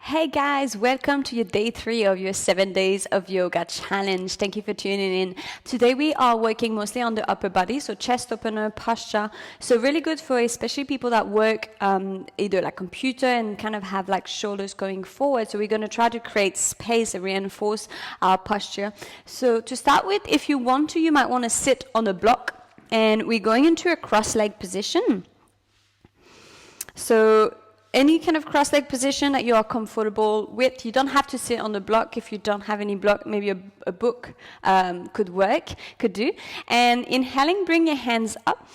Hey guys, welcome to your day 3 of your 7 days of yoga challenge. Thank you for tuning in. Today we are working mostly on the upper body, so chest opener, posture. So really good for especially people that work either like computer and kind of have like shoulders going forward. So we're going to try to create space and reinforce our posture. So to start with, if you want to, you might want to sit on a block, and we're going into a cross-leg position. So any kind of cross-leg position that you are comfortable with. You don't have to sit on the block. If you don't have any block, maybe a book could do. And inhaling, bring your hands up.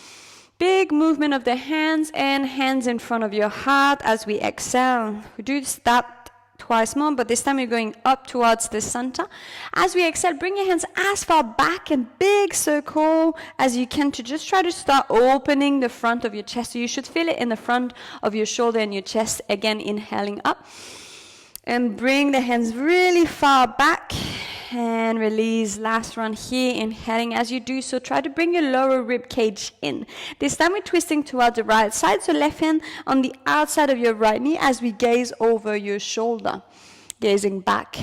Big movement of the hands and hands in front of your heart as we exhale. We do that twice more, but this time you're going up towards the center. As we exhale, bring your hands as far back and big circle as you can to just try to start opening the front of your chest. So you should feel it in the front of your shoulder and your chest. Again, inhaling up. And bring the hands really far back and release. Last round here, inhaling. As you do so, try to bring your lower rib cage in. This time we're twisting towards the right side, so left hand on the outside of your right knee as we gaze over your shoulder. Gazing back.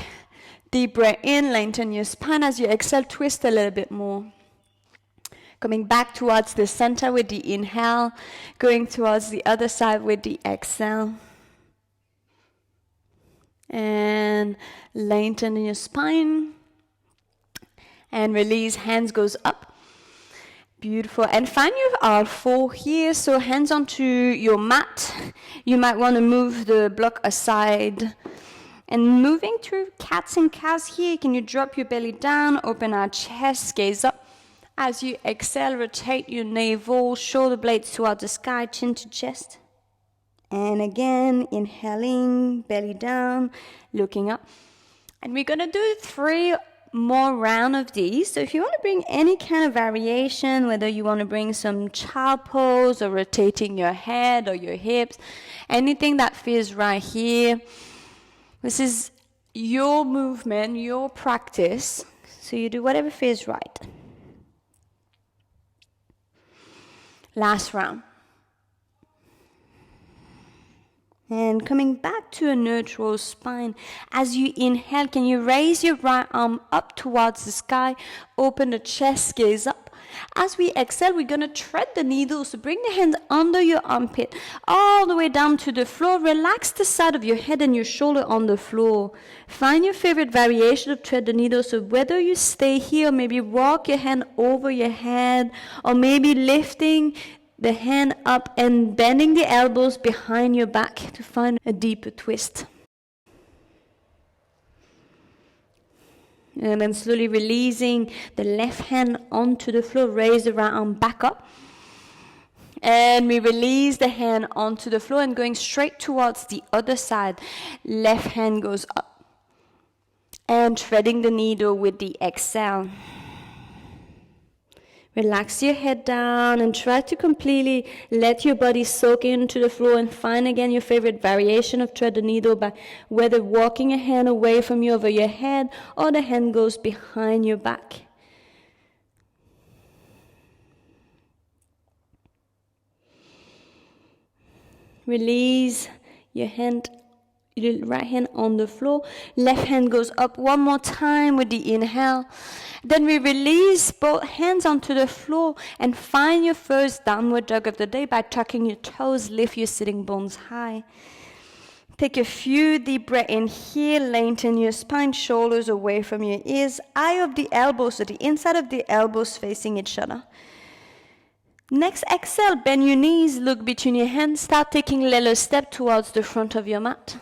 Deep breath in, lengthen your spine. As you exhale, twist a little bit more. Coming back towards the center with the inhale, going towards the other side with the exhale. And lengthen your spine. And release, hands goes up. Beautiful. And find your R4 here. So hands onto your mat. You might want to move the block aside. And moving through cats and cows here. Can you drop your belly down, open our chest, gaze up. As you exhale, rotate your navel, shoulder blades towards the sky, chin to chest. And again, inhaling, belly down, looking up. And we're going to do 3 more round of these. So if you want to bring any kind of variation, whether you want to bring some child pose or rotating your head or your hips, anything that feels right here. This is your movement, your practice. So you do whatever feels right. Last round. And coming back to a neutral spine. As you inhale, can you raise your right arm up towards the sky? Open the chest, gaze up. As we exhale, we're going to tread the needle. So bring the hands under your armpit, all the way down to the floor. Relax the side of your head and your shoulder on the floor. Find your favorite variation of tread the needle. So whether you stay here, or maybe walk your hand over your head, or maybe lifting the hand up and bending the elbows behind your back to find a deeper twist. And then slowly releasing the left hand onto the floor, raise the right arm back up. And we release the hand onto the floor and going straight towards the other side. Left hand goes up. And treading the needle with the exhale. Relax your head down and try to completely let your body soak into the floor and find again your favorite variation of tread the needle by whether walking a hand away from you over your head or the hand goes behind your back. Release your right hand on the floor. Left hand goes up one more time with the inhale. Then we release both hands onto the floor and find your first downward dog of the day by tucking your toes. Lift your sitting bones high. Take a few deep breaths in here. Lengthen your spine, shoulders away from your ears. Eye of the elbows, so the inside of the elbows facing each other. Next, exhale, bend your knees, look between your hands. Start taking a little step towards the front of your mat.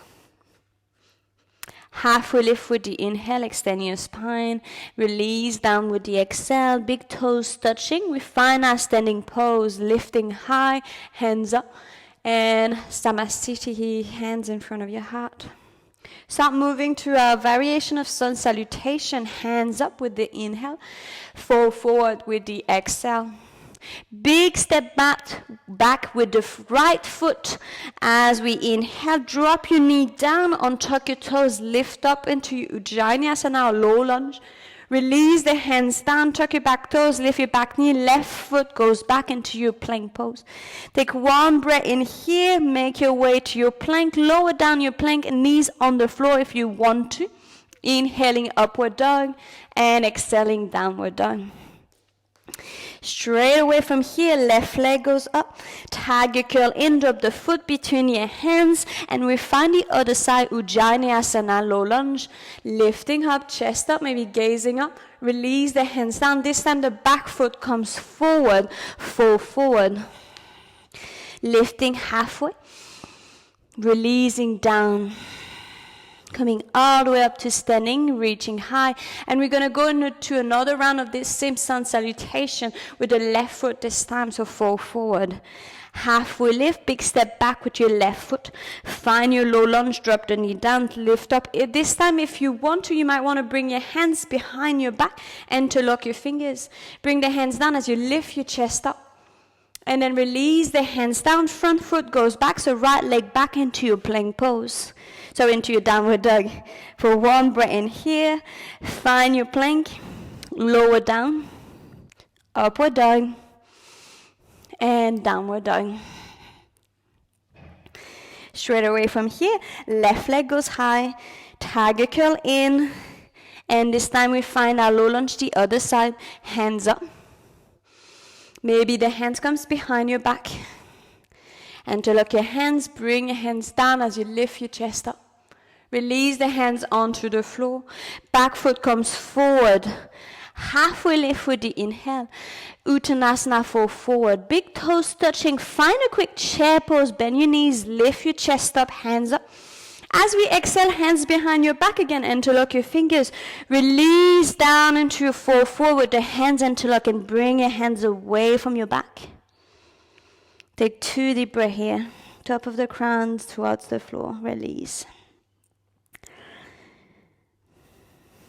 Halfway lift with the inhale, extend your spine. Release down with the exhale, big toes touching. We find our standing pose, lifting high, hands up. And Samasthiti, hands in front of your heart. Start moving to a variation of sun salutation, hands up with the inhale. Fall forward with the exhale. Big step back with the right foot. As we inhale, drop your knee down, untuck your toes, lift up into your Ujjayi Asana or low lunge. Release the hands down, tuck your back toes, lift your back knee, left foot goes back into your plank pose. Take one breath in here, make your way to your plank, lower down your plank and knees on the floor if you want to. Inhaling upward dog and exhaling downward dog. Straight away from here, left leg goes up, tiger curl in, drop the foot between your hands, and we find the other side, Ujjayi Asana, low lunge, lifting up, chest up, maybe gazing up, release the hands down. This time the back foot comes forward, fall forward, lifting halfway, releasing down, coming all the way up to standing, reaching high. And we're going to go into another round of this same sun salutation with the left foot this time, so fall forward. Halfway lift, big step back with your left foot. Find your low lunge, drop the knee down, lift up. This time, if you want to, you might want to bring your hands behind your back, interlock your fingers. Bring the hands down as you lift your chest up. And then release the hands down, front foot goes back, so right leg back into your plank pose. So into your downward dog. For one breath in here, find your plank, lower down, upward dog, and downward dog. Straight away from here, left leg goes high, tiger curl in, and this time we find our low lunge the other side, hands up. Maybe the hands comes behind your back. Interlock your hands, bring your hands down as you lift your chest up. Release the hands onto the floor. Back foot comes forward. Halfway lift with the inhale. Uttanasana, fall forward. Big toes touching. Find a quick chair pose. Bend your knees. Lift your chest up. Hands up. As we exhale, hands behind your back again. Interlock your fingers. Release down into your fall forward. The hands interlock and bring your hands away from your back. Take 2 deep breaths here. Top of the crown towards the floor. Release.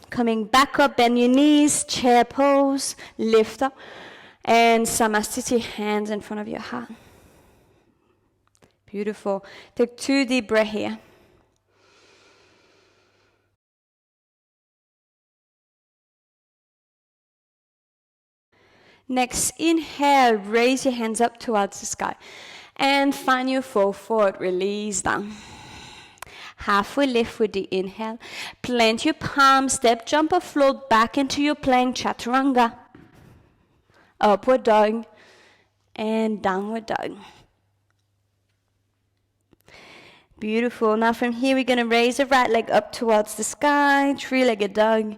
Coming back up, bend your knees, chair pose, lift up, and Samasthiti, hands in front of your heart. Beautiful. Take 2 deep breaths here. Next, inhale, raise your hands up towards the sky. And find your fall forward, release down. Halfway lift with the inhale. Plant your palms, step, jump or float back into your plank, chaturanga. Upward dog and downward dog. Beautiful. Now from here we're going to raise the right leg up towards the sky, 3-legged dog.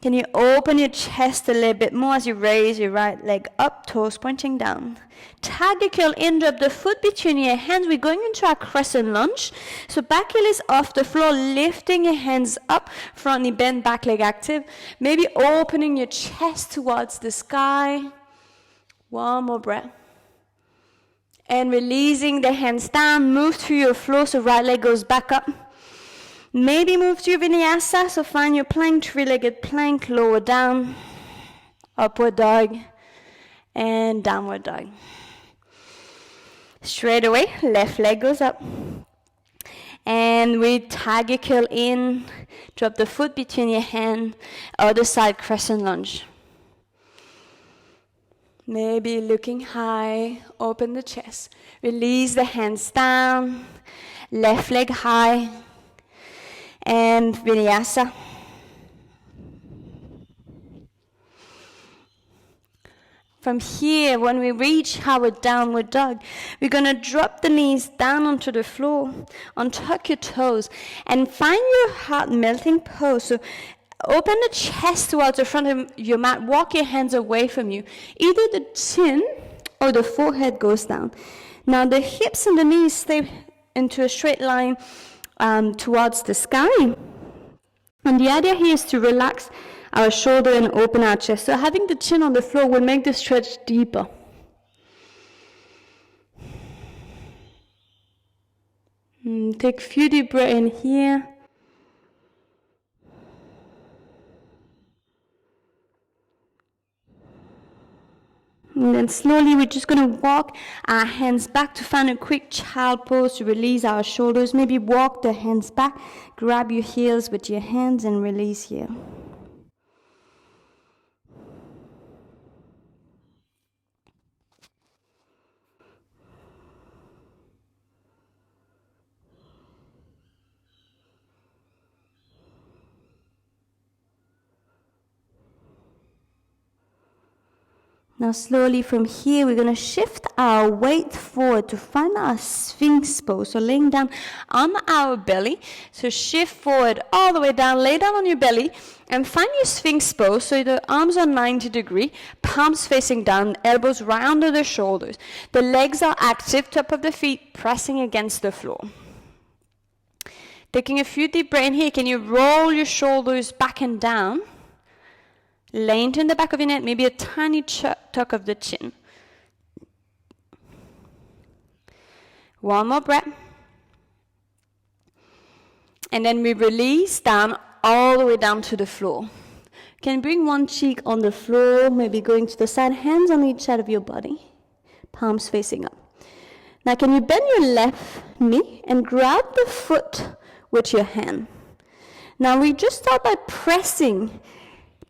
Can you open your chest a little bit more as you raise your right leg up, toes pointing down. Tiger curl in, drop the foot between your hands. We're going into our crescent lunge. So back heel is off the floor, lifting your hands up, front knee bend, back leg active. Maybe opening your chest towards the sky. One more breath. And releasing the hands down, move through your floor so right leg goes back up. Maybe move to your vinyasa, so find your plank, 3-legged plank, lower down, upward dog, and downward dog. Straight away, left leg goes up. And we tiger curl in, drop the foot between your hand, other side crescent lunge. Maybe looking high, open the chest. Release the hands down, left leg high, and vinyasa. From here, when we reach our downward dog, we're going to drop the knees down onto the floor, untuck your toes, and find your heart melting pose. So open the chest towards the front of your mat, walk your hands away from you. Either the chin or the forehead goes down. Now the hips and the knees stay into a straight line towards the sky. And the idea here is to relax our shoulder and open our chest. So having the chin on the floor will make the stretch deeper. Take a few deep breaths in here. And then slowly we're just going to walk our hands back to find a quick child pose to release our shoulders. Maybe walk the hands back, grab your heels with your hands and release here. Now slowly from here, we're going to shift our weight forward to find our Sphinx pose. So laying down on our belly. So shift forward all the way down, lay down on your belly, and find your Sphinx pose. So the arms are 90 degrees, palms facing down, elbows right under the shoulders. The legs are active, top of the feet pressing against the floor. Taking a few deep breaths in here, can you roll your shoulders back and down? Lengthen the back of your neck, maybe a tiny tuck of the chin. One more breath. And then we release down, all the way down to the floor. Can bring one cheek on the floor, maybe going to the side, hands on each side of your body, palms facing up. Now can you bend your left knee and grab the foot with your hand. Now we just start by pressing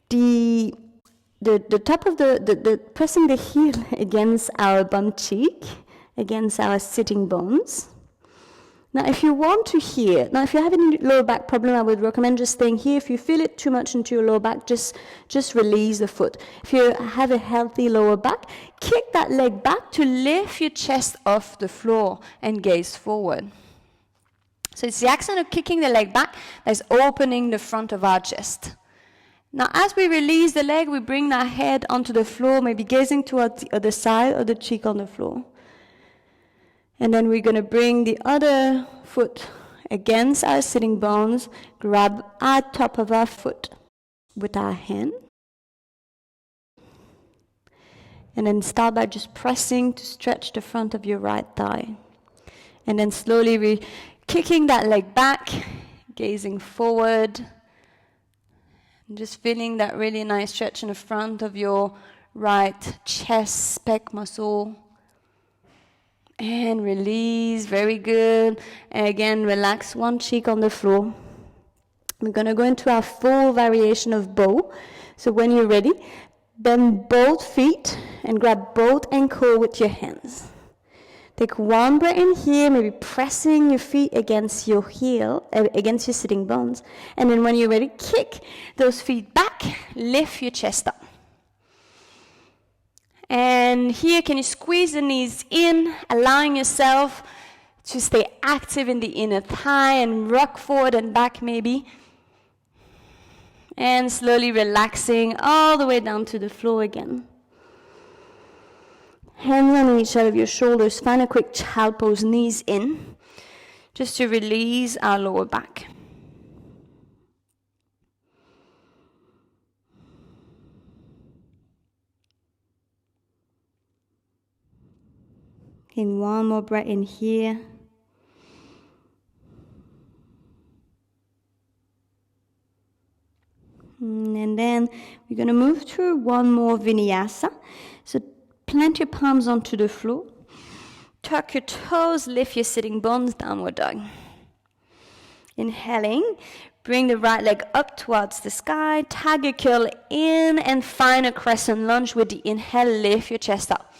the top of pressing the heel against our bum cheek, against our sitting bones. Now if you want to here, now if you have any lower back problem, I would recommend just staying here. If you feel it too much into your lower back, just release the foot. If you have a healthy lower back, kick that leg back to lift your chest off the floor and gaze forward. So it's the action of kicking the leg back that's opening the front of our chest. Now, as we release the leg, we bring our head onto the floor, maybe gazing towards the other side or the cheek on the floor. And then we're going to bring the other foot against our sitting bones, grab our top of our foot with our hand. And then start by just pressing to stretch the front of your right thigh. And then slowly kicking that leg back, gazing forward. Just feeling that really nice stretch in the front of your right chest, pec muscle. And release, very good. And again, relax one cheek on the floor. We're going to go into our full variation of bow. So when you're ready, bend both feet and grab both ankles with your hands. Take one breath in here, maybe pressing your feet against your heel, against your sitting bones. And then when you're ready, kick those feet back, lift your chest up. And here, can you squeeze the knees in, allowing yourself to stay active in the inner thigh and rock forward and back maybe. And slowly relaxing all the way down to the floor again. Hands on each side of your shoulders. Find a quick child pose, knees in, just to release our lower back. In one more breath in here. And then we're going to move through one more vinyasa. So plant your palms onto the floor. Tuck your toes, lift your sitting bones, downward dog. Inhaling, bring the right leg up towards the sky. Tiger curl in and find a crescent lunge with the inhale. Lift your chest up.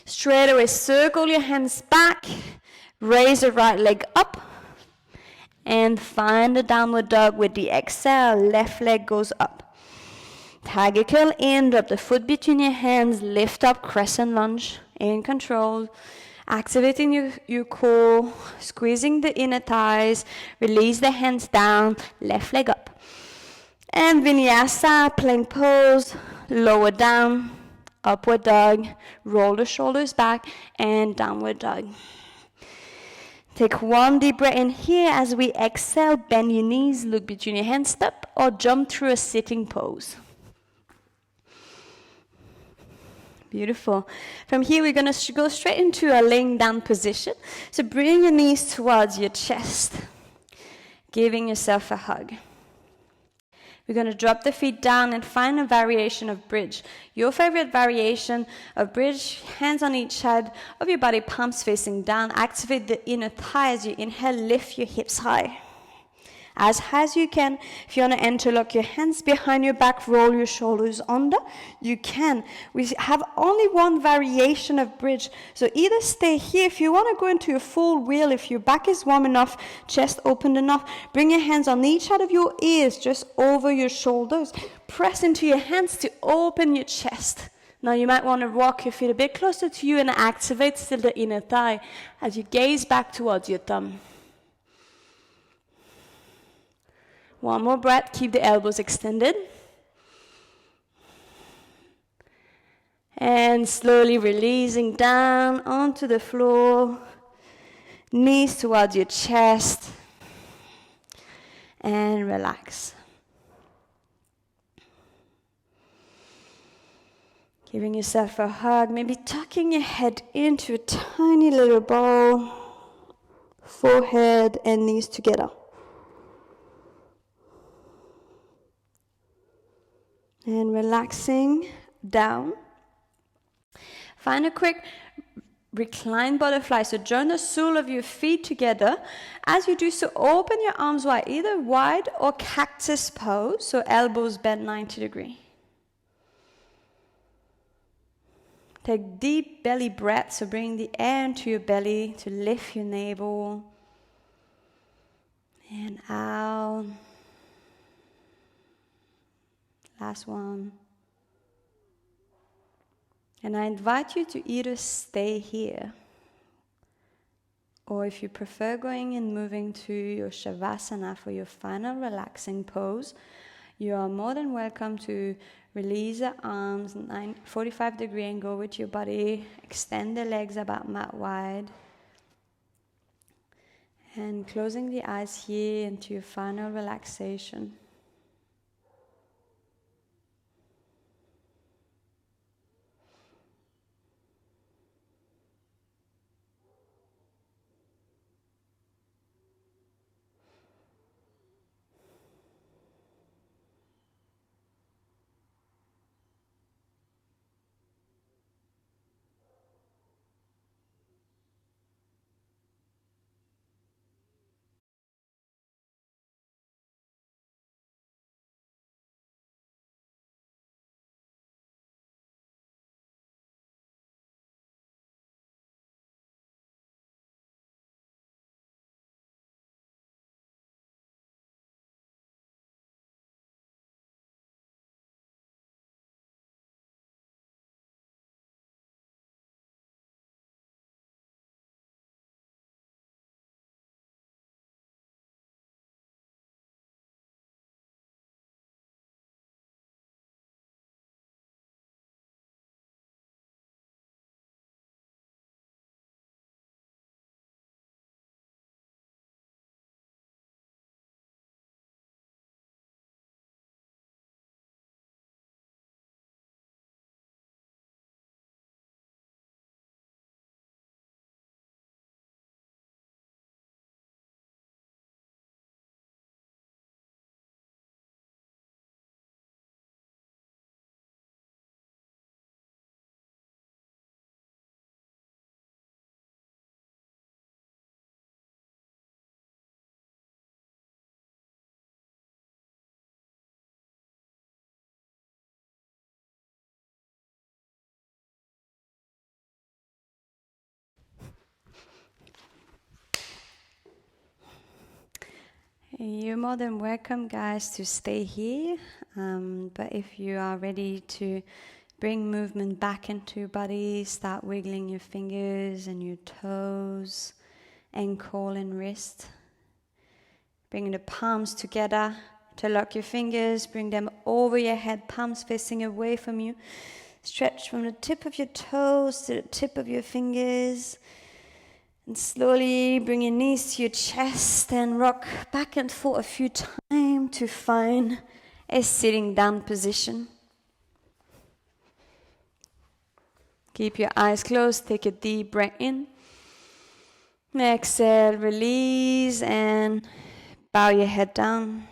Straight away, circle your hands back. Raise the right leg up. And find the downward dog with the exhale. Left leg goes up. Tiger curl in, drop the foot between your hands, lift up, crescent lunge, in control. Activating your core, squeezing the inner thighs, release the hands down, left leg up. And vinyasa, plank pose, lower down, upward dog, roll the shoulders back, and downward dog. Take one deep breath in here. As we exhale, bend your knees, look between your hands, step, or jump through a sitting pose. Beautiful. From here, we're going to go straight into a laying down position. So bring your knees towards your chest, giving yourself a hug. We're going to drop the feet down and find a variation of bridge. Your favorite variation of bridge, hands on each side of your body, palms facing down. Activate the inner thigh as you inhale, lift your hips high. As high as you can. If you want to interlock your hands behind your back, roll your shoulders under, you can. We have only one variation of bridge, so either stay here. If you want to go into a full wheel, if your back is warm enough, chest open enough, bring your hands on each side of your ears, just over your shoulders. Press into your hands to open your chest. Now you might want to walk your feet a bit closer to you and activate still the inner thigh as you gaze back towards your thumb. One more breath, keep the elbows extended. And slowly releasing down onto the floor, knees towards your chest, and relax. Giving yourself a hug, maybe tucking your head into a tiny little ball, forehead and knees together. And relaxing down. Find a quick reclined butterfly. So join the sole of your feet together. As you do so, open your arms wide, either wide or cactus pose, so elbows bent 90 degrees. Take deep belly breaths, so bring the air into your belly to lift your navel. And out. Last one. And I invite you to either stay here, or if you prefer going and moving to your Shavasana for your final relaxing pose, you are more than welcome to release the arms 45 degree angle with your body. Extend the legs about mat wide. And closing the eyes here into your final relaxation. You're more than welcome, guys, to stay here. But if you are ready to bring movement back into your body, start wiggling your fingers and your toes, ankle and wrist. Bring the palms together, interlock your fingers, bring them over your head, palms facing away from you. Stretch from the tip of your toes to the tip of your fingers. And slowly bring your knees to your chest and rock back and forth a few times to find a sitting down position. Keep your eyes closed, take a deep breath in. Exhale, release and bow your head down.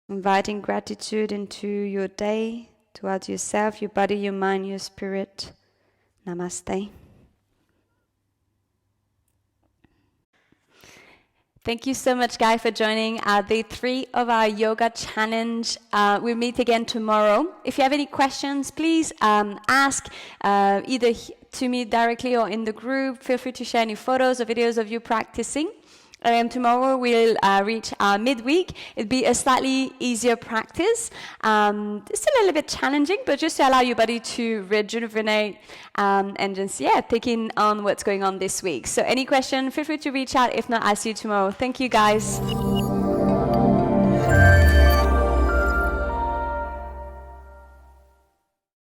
Inviting gratitude into your day, towards yourself, your body, your mind, your spirit. Namaste. Thank you so much, Guy, for joining day 3 of our yoga challenge. We'll meet again tomorrow. If you have any questions, please ask either to me directly or in the group. Feel free to share any photos or videos of you practicing. And tomorrow we'll reach our midweek. It'll be a slightly easier practice. It's a little bit challenging, but just to allow your body to rejuvenate and just, take in on what's going on this week. So any question, feel free to reach out. If not, I'll see you tomorrow. Thank you, guys.